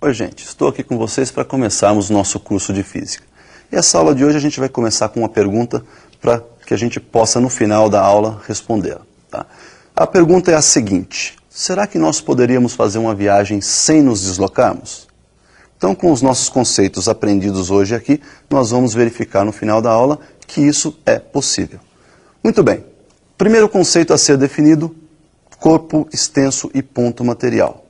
Oi gente, estou aqui com vocês para começarmos nosso curso de Física. E essa aula de hoje a gente vai começar com uma pergunta para que a gente possa no final da aula respondê-la. Tá? A pergunta é a seguinte: será que nós poderíamos fazer uma viagem sem nos deslocarmos? Então, com os nossos conceitos aprendidos hoje aqui, nós vamos verificar no final da aula que isso é possível. Muito bem, primeiro conceito a ser definido: corpo extenso e ponto material.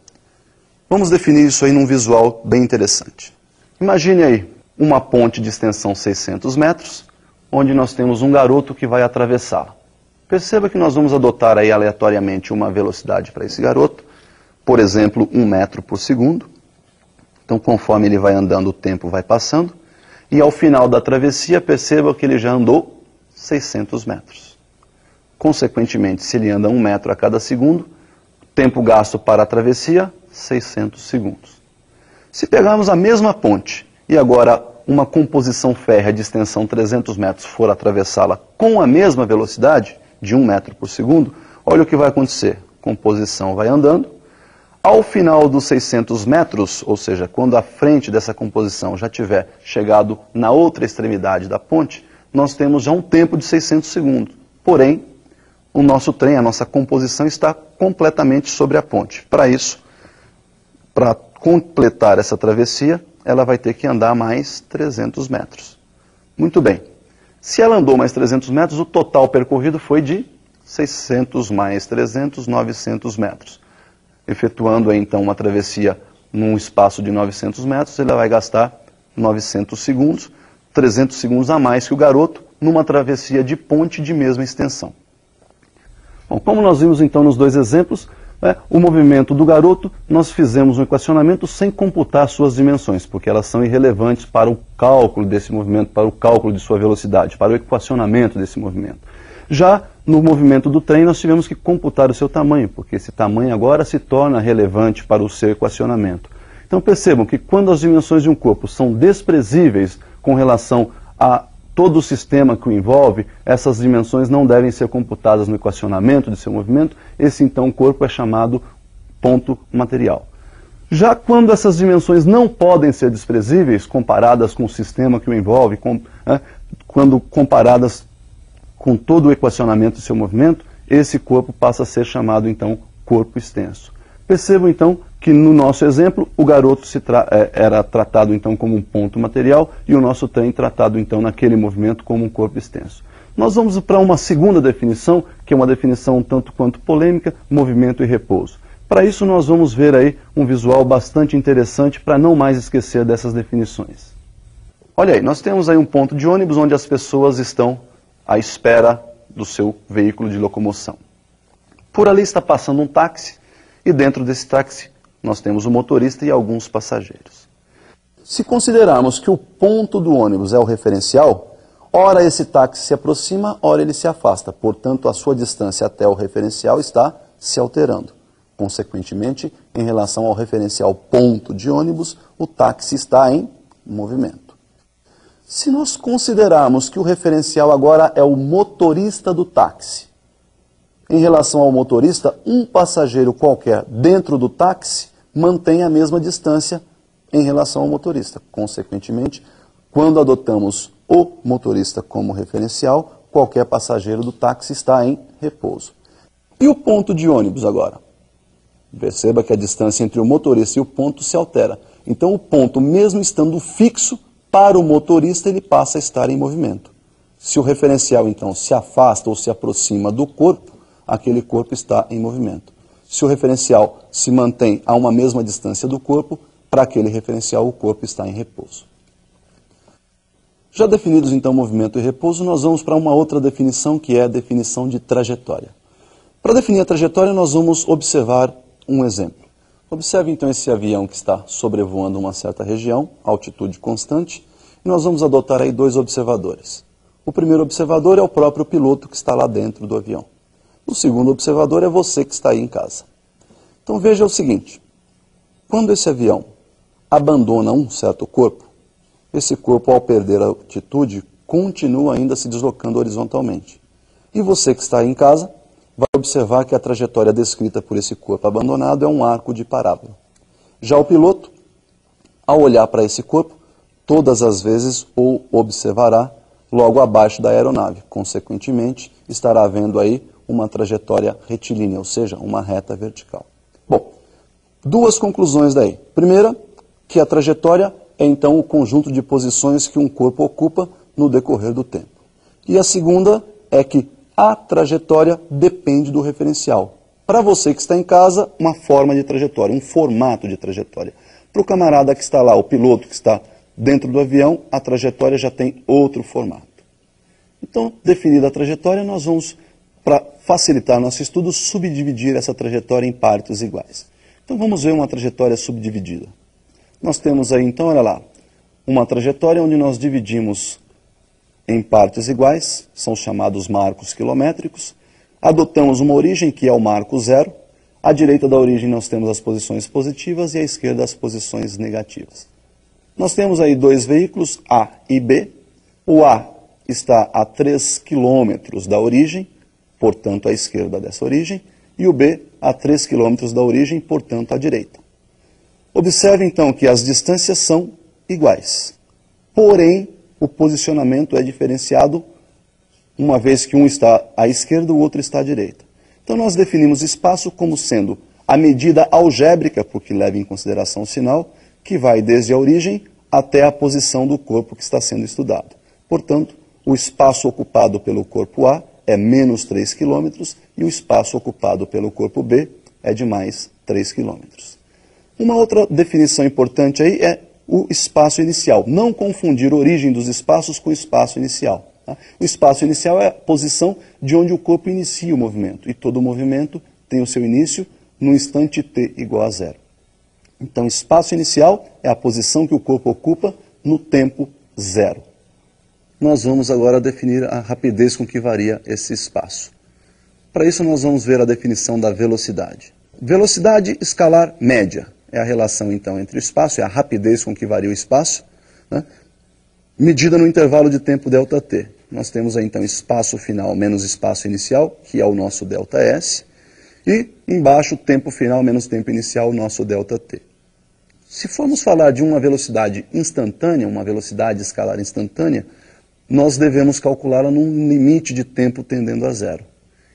Vamos definir isso aí num visual bem interessante. Imagine aí uma ponte de extensão 600 metros, onde nós temos um garoto que vai atravessá-la. Perceba que nós vamos adotar aí aleatoriamente uma velocidade para esse garoto, por exemplo, 1 metro por segundo. Então, conforme ele vai andando, o tempo vai passando. E ao final da travessia, perceba que ele já andou 600 metros. Consequentemente, se ele anda 1 metro a cada segundo, tempo gasto para a travessia, 600 segundos. Se pegarmos a mesma ponte e agora uma composição férrea de extensão 300 metros for atravessá-la com a mesma velocidade, de 1 metro por segundo, olha o que vai acontecer. A composição vai andando. Ao final dos 600 metros, ou seja, quando a frente dessa composição já tiver chegado na outra extremidade da ponte, nós temos já um tempo de 600 segundos. Porém, o nosso trem, a nossa composição está completamente sobre a ponte. Para isso, para completar essa travessia, ela vai ter que andar mais 300 metros. Muito bem. Se ela andou mais 300 metros, o total percorrido foi de 600 mais 300, 900 metros. Efetuando aí, então uma travessia num espaço de 900 metros, ela vai gastar 900 segundos, 300 segundos a mais que o garoto, numa travessia de ponte de mesma extensão. Bom, como nós vimos então nos dois exemplos, o movimento do garoto, nós fizemos um equacionamento sem computar suas dimensões, porque elas são irrelevantes para o cálculo desse movimento, para o cálculo de sua velocidade, para o equacionamento desse movimento. Já no movimento do trem, nós tivemos que computar o seu tamanho, porque esse tamanho agora se torna relevante para o seu equacionamento. Então percebam que quando as dimensões de um corpo são desprezíveis com relação a todo o sistema que o envolve, essas dimensões não devem ser computadas no equacionamento de seu movimento. Esse então corpo é chamado ponto material. Já quando essas dimensões não podem ser desprezíveis, comparadas com o sistema que o envolve, quando comparadas com todo o equacionamento de seu movimento, esse corpo passa a ser chamado então corpo extenso. Percebam então que no nosso exemplo o garoto era tratado então como um ponto material e o nosso trem tratado então naquele movimento como um corpo extenso. Nós vamos para uma segunda definição, que é uma definição um tanto quanto polêmica: movimento e repouso. Para isso nós vamos ver aí um visual bastante interessante para não mais esquecer dessas definições. Olha aí, nós temos aí um ponto de ônibus onde as pessoas estão à espera do seu veículo de locomoção. Por ali está passando um táxi e dentro desse táxi nós temos o motorista e alguns passageiros. Se considerarmos que o ponto do ônibus é o referencial, ora esse táxi se aproxima, ora ele se afasta. Portanto, a sua distância até o referencial está se alterando. Consequentemente, em relação ao referencial ponto de ônibus, o táxi está em movimento. Se nós considerarmos que o referencial agora é o motorista do táxi, em relação ao motorista, um passageiro qualquer dentro do táxi mantém a mesma distância em relação ao motorista. Consequentemente, quando adotamos o motorista como referencial, qualquer passageiro do táxi está em repouso. E o ponto de ônibus agora? Perceba que a distância entre o motorista e o ponto se altera. Então o ponto, mesmo estando fixo, para o motorista ele passa a estar em movimento. Se o referencial então se afasta ou se aproxima do corpo, aquele corpo está em movimento. Se o referencial se mantém a uma mesma distância do corpo, para aquele referencial o corpo está em repouso. Já definidos então movimento e repouso, nós vamos para uma outra definição, que é a definição de trajetória. Para definir a trajetória, nós vamos observar um exemplo. Observe então esse avião que está sobrevoando uma certa região, altitude constante, e nós vamos adotar aí dois observadores. O primeiro observador é o próprio piloto que está lá dentro do avião. O segundo observador é você que está aí em casa. Então veja o seguinte: quando esse avião abandona um certo corpo, esse corpo, ao perder a altitude, continua ainda se deslocando horizontalmente. E você que está aí em casa vai observar que a trajetória descrita por esse corpo abandonado é um arco de parábola. Já o piloto, ao olhar para esse corpo, todas as vezes o observará logo abaixo da aeronave. Consequentemente, estará vendo aí uma trajetória retilínea, ou seja, uma reta vertical. Bom, duas conclusões daí. Primeira, que a trajetória é então o conjunto de posições que um corpo ocupa no decorrer do tempo. E a segunda é que a trajetória depende do referencial. Para você que está em casa, uma forma de trajetória, um formato de trajetória. Para o camarada que está lá, o piloto que está dentro do avião, a trajetória já tem outro formato. Então, definida a trajetória, nós vamos, para facilitar nosso estudo, subdividir essa trajetória em partes iguais. Então vamos ver uma trajetória subdividida. Nós temos aí, então, olha lá, uma trajetória onde nós dividimos em partes iguais, são chamados marcos quilométricos. Adotamos uma origem, que é o marco zero. À direita da origem nós temos as posições positivas e à esquerda as posições negativas. Nós temos aí dois veículos, A e B. O A está a 3 km da origem, portanto à esquerda dessa origem, e o B a 3 km da origem, portanto à direita. Observe então que as distâncias são iguais, porém o posicionamento é diferenciado, uma vez que um está à esquerda, o outro está à direita. Então nós definimos espaço como sendo a medida algébrica, porque leva em consideração o sinal, que vai desde a origem até a posição do corpo que está sendo estudado. Portanto, o espaço ocupado pelo corpo A é menos 3 km e o espaço ocupado pelo corpo B é de mais 3 km. Uma outra definição importante aí é o espaço inicial. Não confundir a origem dos espaços com o espaço inicial. Tá? O espaço inicial é a posição de onde o corpo inicia o movimento. E todo movimento tem o seu início no instante t igual a zero. Então, espaço inicial é a posição que o corpo ocupa no tempo zero. Nós vamos agora definir a rapidez com que varia esse espaço. Para isso, nós vamos ver a definição da velocidade. Velocidade escalar média é a relação, então, entre o espaço, é a rapidez com que varia o espaço, né, medida no intervalo de tempo ΔT. Nós temos aí, então, espaço final menos espaço inicial, que é o nosso ΔS, e embaixo, tempo final menos tempo inicial, o nosso ΔT. Se formos falar de uma velocidade instantânea, uma velocidade escalar instantânea, nós devemos calculá-la num limite de tempo tendendo a zero.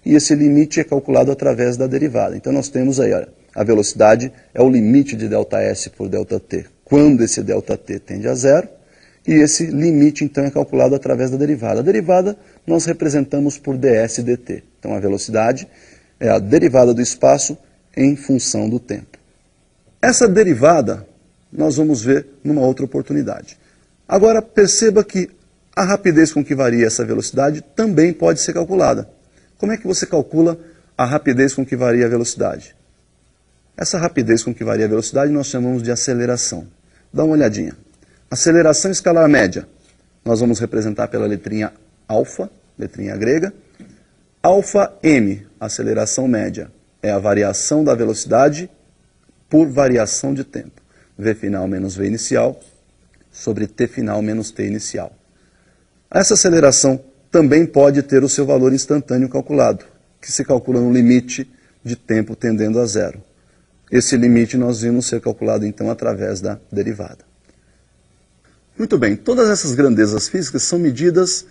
E esse limite é calculado através da derivada. Então nós temos aí, olha, a velocidade é o limite de ΔS por ΔT, quando esse ΔT tende a zero, e esse limite então é calculado através da derivada. A derivada nós representamos por ds dt. Então a velocidade é a derivada do espaço em função do tempo. Essa derivada nós vamos ver numa outra oportunidade. Agora perceba que a rapidez com que varia essa velocidade também pode ser calculada. Como é que você calcula a rapidez com que varia a velocidade? Essa rapidez com que varia a velocidade nós chamamos de aceleração. Dá uma olhadinha. Aceleração escalar média, nós vamos representar pela letrinha alfa, letrinha grega. Alfa m, aceleração média, é a variação da velocidade por variação de tempo. V final menos V inicial sobre T final menos T inicial. Essa aceleração também pode ter o seu valor instantâneo calculado, que se calcula no limite de tempo tendendo a zero. Esse limite nós vimos ser calculado então através da derivada. Muito bem, todas essas grandezas físicas são medidas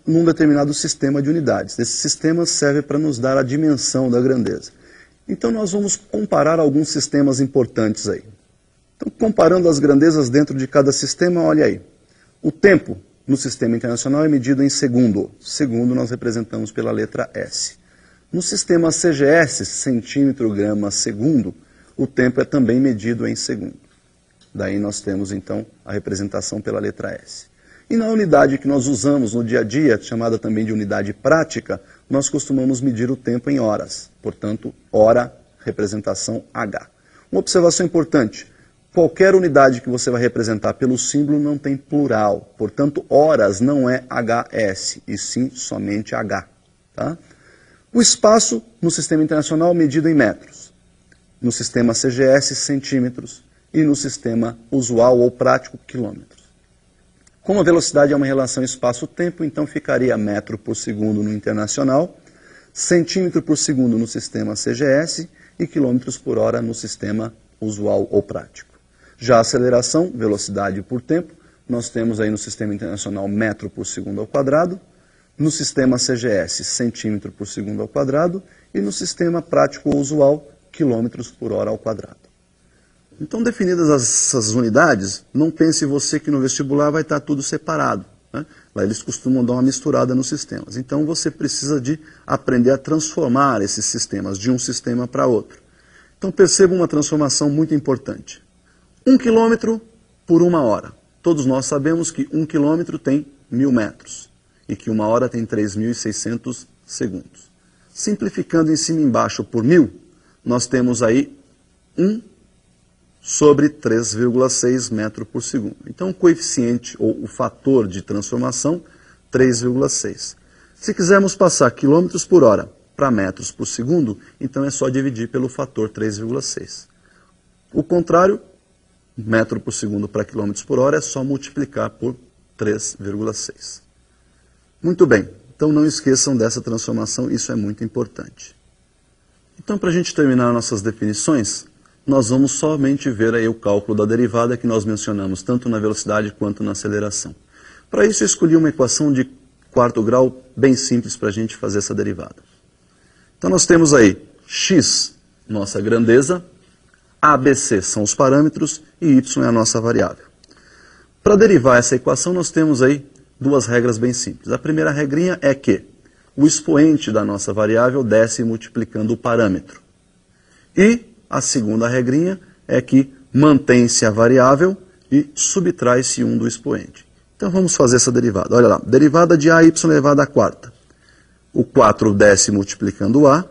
num determinado sistema de unidades. Esse sistema serve para nos dar a dimensão da grandeza. Então nós vamos comparar alguns sistemas importantes aí. Então, comparando as grandezas dentro de cada sistema, olha aí. O tempo no sistema internacional é medido em segundo. Segundo nós representamos pela letra S. No sistema CGS, centímetro, grama, segundo, o tempo é também medido em segundo. Daí nós temos, então, a representação pela letra S. E na unidade que nós usamos no dia a dia, chamada também de unidade prática, nós costumamos medir o tempo em horas. Portanto, hora, representação H. Uma observação importante. Qualquer unidade que você vai representar pelo símbolo não tem plural. Portanto, horas não é HS, e sim somente H. Tá? O espaço no sistema internacional é medido em metros. No sistema CGS, centímetros. E no sistema usual ou prático, quilômetros. Como a velocidade é uma relação espaço-tempo, então ficaria metro por segundo no internacional, centímetro por segundo no sistema CGS e quilômetros por hora no sistema usual ou prático. Já a aceleração, velocidade por tempo, nós temos aí no Sistema Internacional metro por segundo ao quadrado, no Sistema CGS centímetro por segundo ao quadrado e no Sistema prático ou usual quilômetros por hora ao quadrado. Então, definidas essas unidades, não pense você que no vestibular vai estar tudo separado, né? Lá eles costumam dar uma misturada nos sistemas. Então, você precisa de aprender a transformar esses sistemas de um sistema para outro. Então, perceba uma transformação muito importante. 1 quilômetro por 1 hora. Todos nós sabemos que 1 quilômetro tem 1000 metros e que 1 hora tem 3.600 segundos. Simplificando em cima e embaixo por 1000, nós temos aí 1 sobre 3,6 metro por segundo. Então, o coeficiente ou o fator de transformação, 3,6. Se quisermos passar quilômetros por hora para metros por segundo, então é só dividir pelo fator 3,6. O contrário, metro por segundo para quilômetros por hora, é só multiplicar por 3,6. Muito bem, então não esqueçam dessa transformação, isso é muito importante. Então, para a gente terminar nossas definições, nós vamos somente ver aí o cálculo da derivada que nós mencionamos, tanto na velocidade quanto na aceleração. Para isso, eu escolhi uma equação de 4º grau bem simples para a gente fazer essa derivada. Então, nós temos aí x, nossa grandeza, a, b, c são os parâmetros e y é a nossa variável. Para derivar essa equação, nós temos aí duas regras bem simples. A primeira regrinha é que o expoente da nossa variável desce multiplicando o parâmetro. E a segunda regrinha é que mantém-se a variável e subtrai-se 1 do expoente. Então vamos fazer essa derivada. Olha lá, derivada de AY elevado à quarta. O 4 desce multiplicando o A,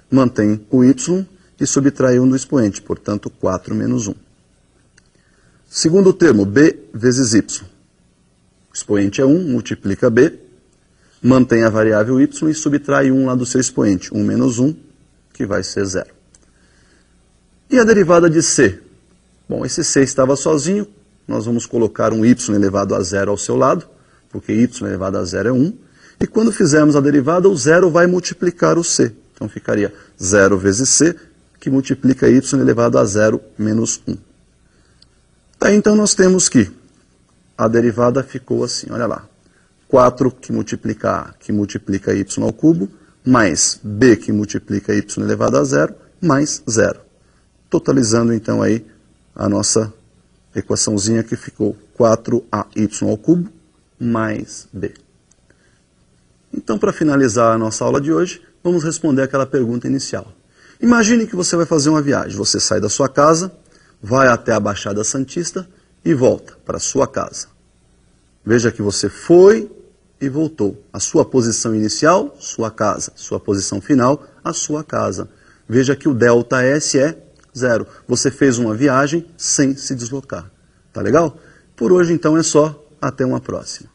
mantém o Y e subtrai 1 do expoente, portanto 4 menos 1. Segundo termo, B vezes Y. O expoente é 1, multiplica B, mantém a variável Y e subtrai 1 lá do seu expoente, 1 menos 1, que vai ser 0. E a derivada de C? Bom, esse C estava sozinho, nós vamos colocar um y elevado a 0 ao seu lado, porque y elevado a 0 é 1, e quando fizermos a derivada, o 0 vai multiplicar o C. Então ficaria 0 vezes C, que multiplica y elevado a 0 menos 1. Daí então nós temos que a derivada ficou assim, olha lá, 4 que multiplica A, que multiplica y ao cubo, mais B que multiplica y elevado a 0, mais 0. Totalizando então aí a nossa equaçãozinha que ficou 4ay ao cubo mais b. Então, para finalizar a nossa aula de hoje, vamos responder aquela pergunta inicial. Imagine que você vai fazer uma viagem. Você sai da sua casa, vai até a Baixada Santista e volta para a sua casa. Veja que você foi e voltou. A sua posição inicial, sua casa. Sua posição final, a sua casa. Veja que o ΔS é 0. Você fez uma viagem sem se deslocar. Tá legal? Por hoje, então, é só. Até uma próxima.